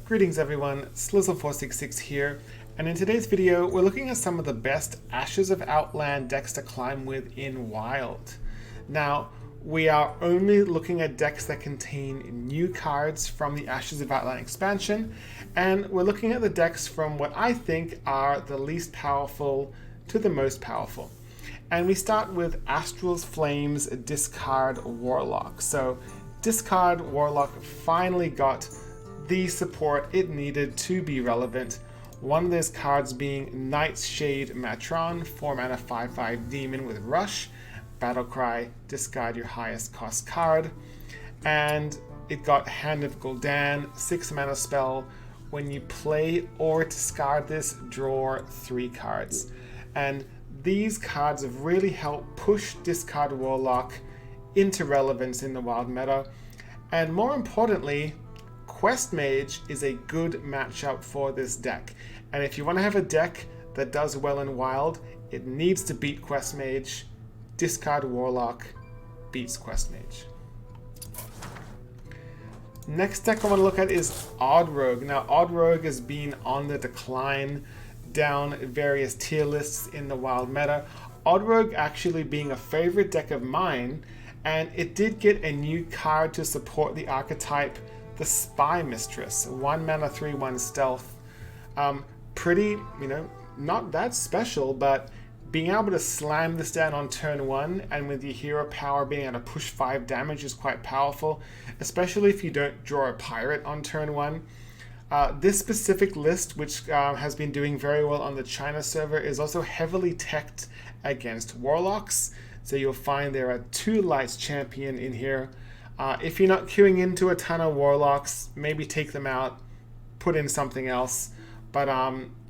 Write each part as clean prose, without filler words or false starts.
Greetings everyone, Slizzle466 here, and in today's video we're looking at some of the best Ashes of Outland decks to climb with in Wild. Now, we are only looking at decks that contain new cards from the Ashes of Outland expansion, and we're looking at the decks from what I think are the least powerful to the most powerful. And we start with Astral's Flames Discard Warlock. So, Discard Warlock finally got the support it needed to be relevant. One of those cards being Nightshade Matron, 4 mana 5/5 demon with Rush, Battlecry, discard your highest cost card. And it got Hand of Gul'dan, 6 mana spell. When you play or discard this, draw 3 cards. And these cards have really helped push Discard Warlock into relevance in the Wild meta. And more importantly, Quest Mage is a good matchup for this deck. And if you want to have a deck that does well in Wild, it needs to beat Quest Mage. Discard Warlock beats Quest Mage. Next deck I want to look at is Odd Rogue. Now, Odd Rogue has been on the decline down various tier lists in the Wild meta. Odd Rogue actually being a favorite deck of mine, and it did get a new card to support the archetype, the Spy Mistress, 1 mana 3/1 stealth. Pretty, not that special, but being able to slam this down on turn 1 and with your hero power being able to push 5 damage is quite powerful, especially if you don't draw a pirate on turn 1. This specific list, which has been doing very well on the China server, is also heavily teched against Warlocks. So you'll find there are 2 Lights Champion in here. If you're not queuing into a ton of Warlocks, maybe take them out, put in something else. But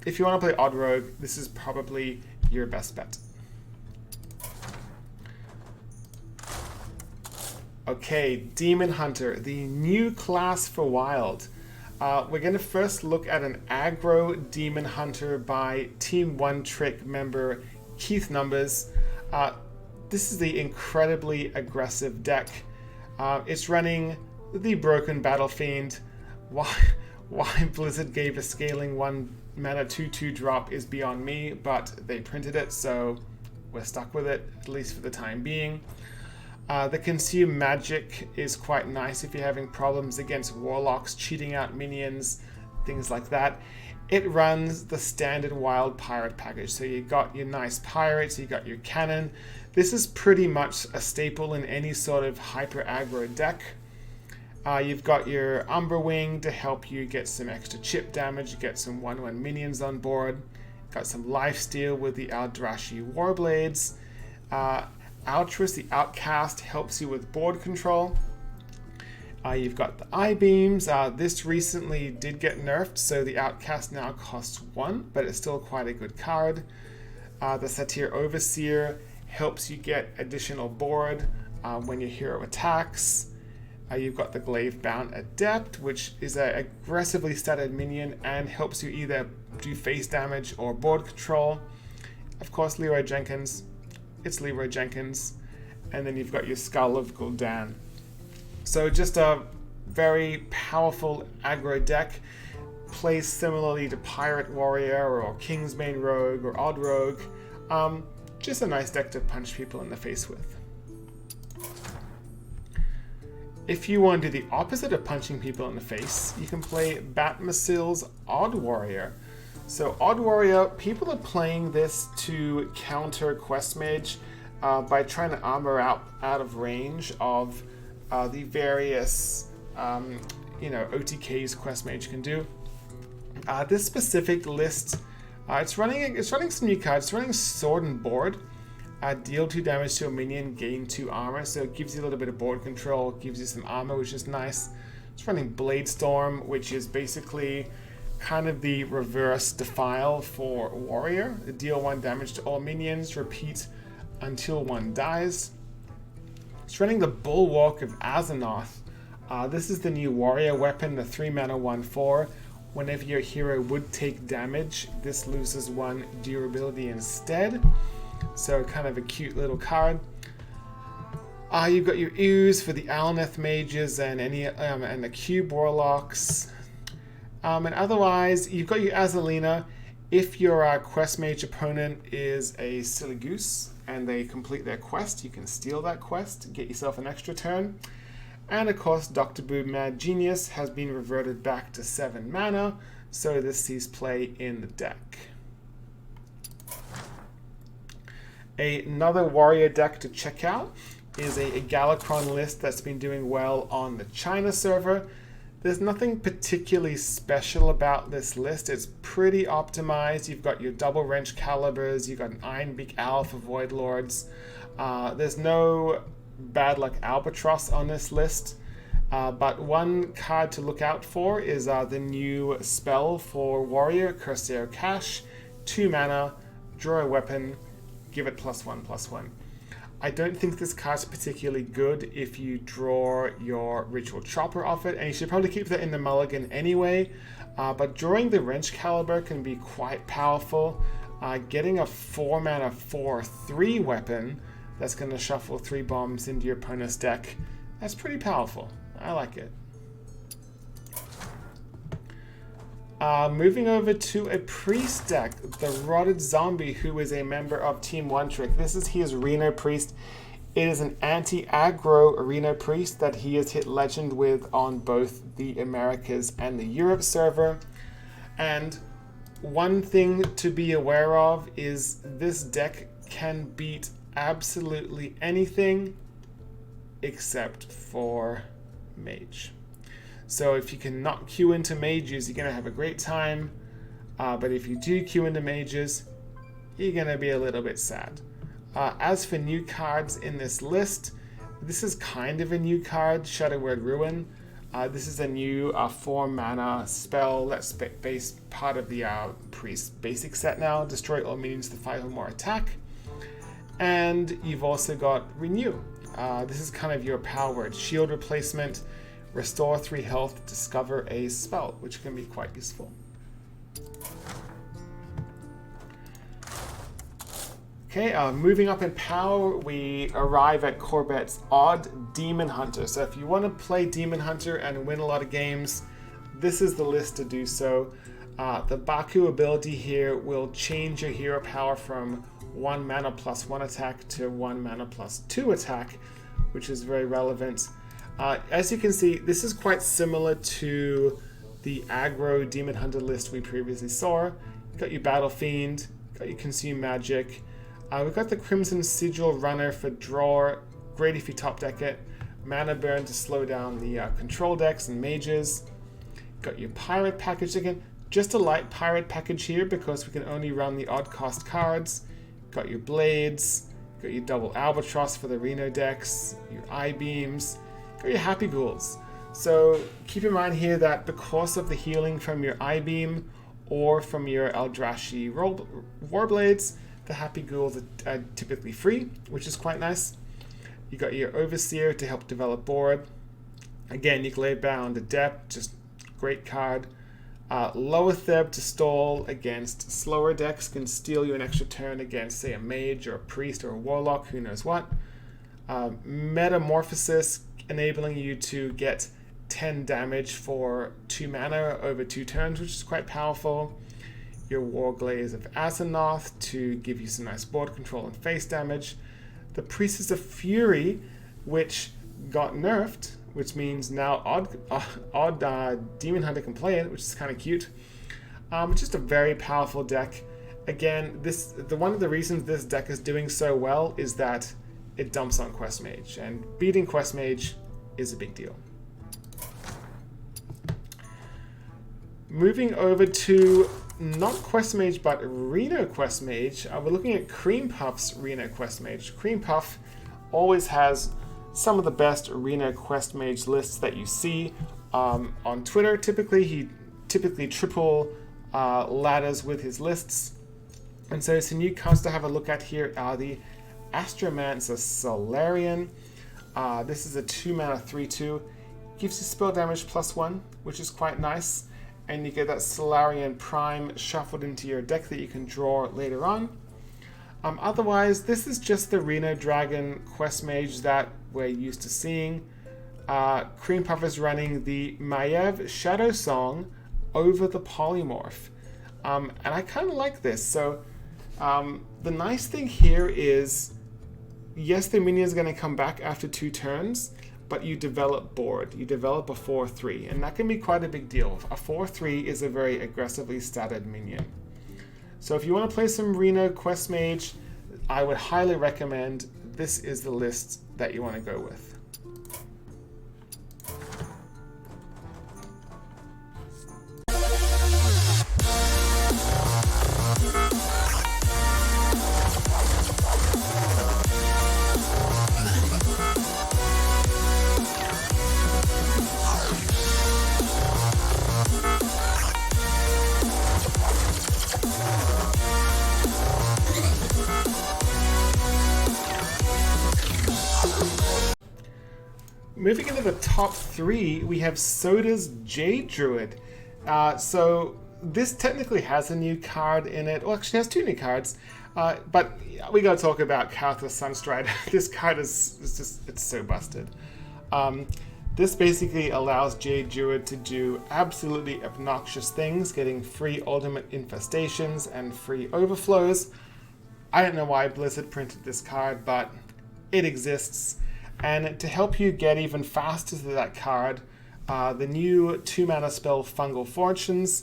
if you want to play Odd Rogue, this is probably your best bet. Okay, Demon Hunter, the new class for Wild. We're going to first look at an aggro Demon Hunter by Team One Trick member Keith Numbers. This is the incredibly aggressive deck. It's running the Broken Battle Fiend. Why Blizzard gave a scaling 1 mana 2/2 drop is beyond me, but they printed it, so we're stuck with it, at least for the time being. The Consume Magic is quite nice if you're having problems against Warlocks cheating out minions, things like that. It runs the standard Wild Pirate package, so you got your nice pirates, you got your cannon. This is pretty much a staple in any sort of hyper aggro deck. You've got your Umberwing to help you get some extra chip damage, get some 1/1 minions on board. Got some lifesteal with the Eldrazi Warblades. Altruis, the Outcast, helps you with board control. You've got the I-Beams. This recently did get nerfed, so the Outcast now costs 1, but it's still quite a good card. The Satyr Overseer helps you get additional board when your hero attacks. You've got the Glaive Bound Adept, which is an aggressively statted minion and helps you either do face damage or board control. Of course, Leroy Jenkins. It's Leroy Jenkins. And then you've got your Skull of Gul'dan. So just a very powerful aggro deck. Plays similarly to Pirate Warrior or Kingsbane Rogue or Odd Rogue. Just a nice deck to punch people in the face with. If you want to do the opposite of punching people in the face, you can play Batmasil's Odd Warrior. So Odd Warrior, people are playing this to counter Quest Mage by trying to armor out of range of the various OTKs Quest Mage can do. This specific list, it's running some new cards. It's running Sword and Board. Deal 2 damage to a minion, gain 2 armor, so it gives you a little bit of board control, gives you some armor, which is nice. It's running Blade Storm, which is basically kind of the reverse Defile for Warrior. Deal 1 damage to all minions, repeat until 1 dies. It's running the Bulwark of Azeroth. This is the new Warrior weapon, the 3 mana 1/4. Whenever your hero would take damage, this loses 1 durability instead. So kind of a cute little card. You've got your Ooze for the Alneth Mages and the Cube Warlocks. And otherwise, you've got your Azalina. If your quest mage opponent is a silly goose and they complete their quest, you can steal that quest, get yourself an extra turn. And of course, Dr. Boo Mad Genius has been reverted back to 7 mana, so this sees play in the deck. Another warrior deck to check out is a Galakron list that's been doing well on the China server. There's nothing particularly special about this list. It's pretty optimized. You've got your double wrench calibers, you've got an Ironbeak Owl for Void Lords. There's no bad luck albatross on this list. But one card to look out for is the new spell for Warrior, Corsair Cash. 2 mana, draw a weapon, give it +1/+1. I don't think this card's particularly good if you draw your Ritual Chopper off it, and you should probably keep that in the mulligan anyway. But drawing the Wrench Caliber can be quite powerful. Getting a 4 mana 4/3 weapon that's going to shuffle 3 bombs into your opponent's deck, that's pretty powerful. I like it. Moving over to a priest deck, the Rotted Zombie, who is a member of Team One Trick. This is his Reno Priest. It is an anti-aggro Reno Priest that he has hit Legend with on both the Americas and the Europe server. And one thing to be aware of is this deck can beat absolutely anything except for Mage. So if you can not queue into mages, you're going to have a great time. But if you do queue into mages, you're going to be a little bit sad. As for new cards in this list, this is kind of a new card, Shadow Word Ruin. This is a new 4 mana spell that's part of the Priest basic set now. Destroy all minions to 5 or more attack. And you've also got Renew. This is kind of your power word. Shield replacement. Restore 3 health, discover a spell, which can be quite useful. Okay, moving up in power, we arrive at Corbett's Odd Demon Hunter. So if you want to play Demon Hunter and win a lot of games, this is the list to do so. The Baku ability here will change your hero power from 1 mana +1 attack to 1 mana +2 attack, which is very relevant. As you can see, this is quite similar to the aggro Demon Hunter list we previously saw. You've got your Battle Fiend, got your Consume Magic. We've got the Crimson Sigil Runner for draw, great if you top deck it. Mana Burn to slow down the control decks and mages. Got your Pirate package again, just a light Pirate package here because we can only run the odd cost cards. Got your Blades, got your Double Albatross for the Reno decks, your Eye-Beams. Got your Happy Ghouls. So keep in mind here that because of the healing from your Eye-Beam or from your Eldrashi Warblades, the Happy Ghouls are typically free, which is quite nice. You got your Overseer to help develop board. Again, you can lay Bound Adept, just great card. Loetheb to stall against slower decks, can steal you an extra turn against, say, a Mage or a Priest or a Warlock, who knows what. Metamorphosis, enabling you to get 10 damage for 2 mana over 2 turns, which is quite powerful. Your Warglaze of Azzinoth to give you some nice board control and face damage. The Priestess of Fury, which got nerfed, which means now odd Demon Hunter can play it, which is kind of cute. Just a very powerful deck. Again, one of the reasons this deck is doing so well is that it dumps on Quest Mage, and beating Quest Mage is a big deal. Moving over to not Quest Mage, but Reno Quest Mage, we're looking at Cream Puff's Reno Quest Mage. Cream Puff always has some of the best Reno Quest Mage lists that you see on Twitter. He typically triple ladders with his lists, and so some new cards to have a look at here are the Astromancer Solarian. This is a 2 mana 3/2. Gives you spell damage +1, which is quite nice. And you get that Solarian Prime shuffled into your deck that you can draw later on. Otherwise, this is just the Reno Dragon Quest Mage that we're used to seeing. Cream Puff is running the Maiev Shadow Song over the polymorph. And I kind of like this. So the nice thing here is, yes, the minion is going to come back after 2 turns, but you develop board. You develop a 4/3, and that can be quite a big deal. A 4/3 is a very aggressively statted minion. So if you want to play some Reno Quest Mage, I would highly recommend this is the list that you want to go with. Moving into the top 3, we have Soda's Jade Druid. So this technically has a new card in it. Well, actually, it has 2 new cards. But we gotta talk about Couth with Sunstride. This card it's so busted. This basically allows Jade Druid to do absolutely obnoxious things, getting free ultimate infestations and free overflows. I don't know why Blizzard printed this card, but it exists. And to help you get even faster to that card, the new 2-mana spell Fungal Fortunes,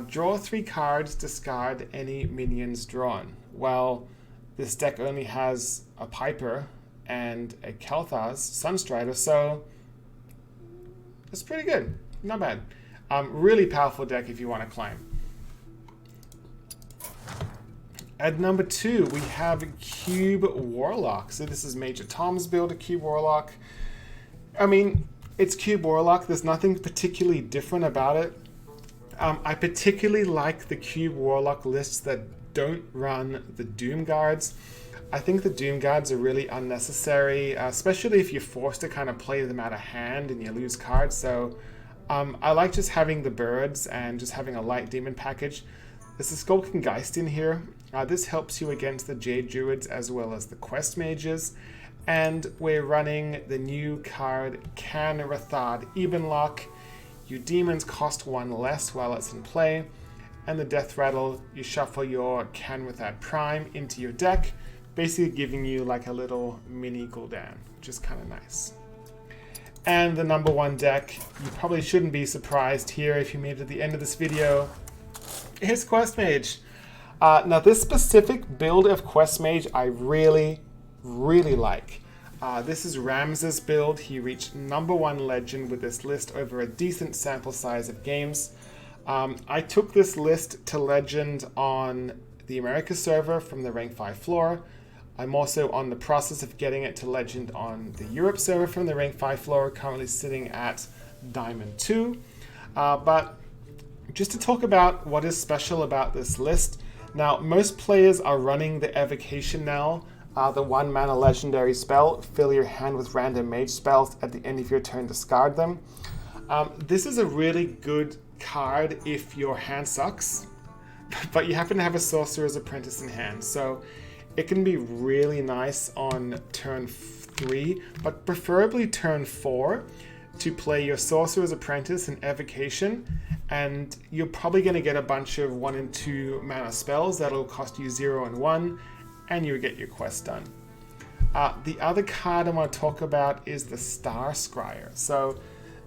draw 3 cards, discard any minions drawn. Well, this deck only has a Piper and a Kel'Thuz's Sunstrider, so it's pretty good. Not bad. Really powerful deck if you want to climb. At number 2, we have Cube Warlock. So this is Major Tom's build, a Cube Warlock. I mean, it's Cube Warlock. There's nothing particularly different about it. I particularly like the Cube Warlock lists that don't run the Doom Guards. I think the Doom Guards are really unnecessary, especially if you're forced to kind of play them out of hand and you lose cards. So I like just having the birds and just having a light demon package. There's a Skulking Geist in here. This helps you against the Jade Druids as well as the Quest Mages. And we're running the new card, Can Rathad Ebenlock. Your demons cost 1 less while it's in play. And the Death Rattle, you shuffle your Can Rathad Prime into your deck, basically giving you like a little mini Gul'dan, which is kind of nice. And the number 1 deck, you probably shouldn't be surprised here if you made it to the end of this video, is Quest Mage. Now this specific build of Quest Mage I really like. This is Ramses' build. He reached number 1 legend with this list over a decent sample size of games. I took this list to legend on the America server from the rank 5 floor. I'm also on the process of getting it to legend on the Europe server from the rank 5 floor, currently sitting at Diamond 2. But just to talk about what is special about this list, now most players are running the Evocation now, the 1-mana legendary spell, fill your hand with random mage spells at the end of your turn, discard them. This is a really good card if your hand sucks, but you happen to have a Sorcerer's Apprentice in hand, so it can be really nice on turn 3, but preferably turn 4 to play your Sorcerer's Apprentice and Evocation, and you're probably going to get a bunch of 1 and 2 mana spells that'll cost you 0 and 1, and you'll get your quest done. The other card I want to talk about is the Star Squire. So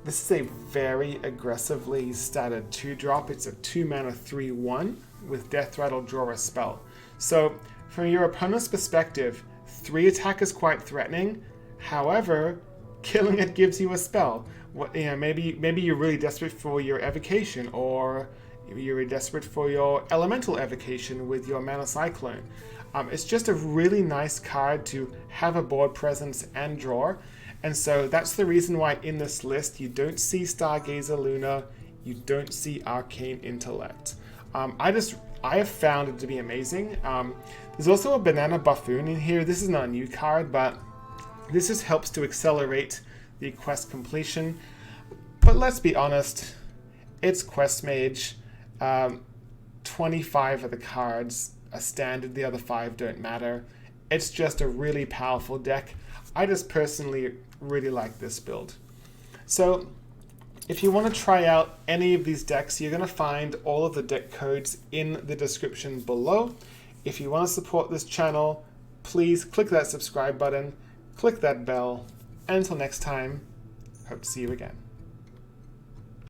this is a very aggressively statted 2-drop. It's a 2-mana 3/1 with Death Rattle, draw a spell. So from your opponent's perspective, 3 attack is quite threatening. However, killing it gives you a spell. Maybe you're really desperate for your Evocation, or you're really desperate for your Elemental Evocation with your Mana Cyclone. It's just a really nice card to have a board presence and draw. And so that's the reason why in this list you don't see Stargazer Luna, you don't see Arcane Intellect. I have found it to be amazing. There's also a Banana Buffoon in here. This is not a new card, but this just helps to accelerate the quest completion. But let's be honest, it's Quest Mage. 25 of the cards are standard, the other 5 don't matter. It's just a really powerful deck. I just personally really like this build. So If you want to try out any of these decks, you're going to find all of the deck codes in the description below. If you want to support this channel, please click that subscribe button, click that bell, and until next time, hope to see you again.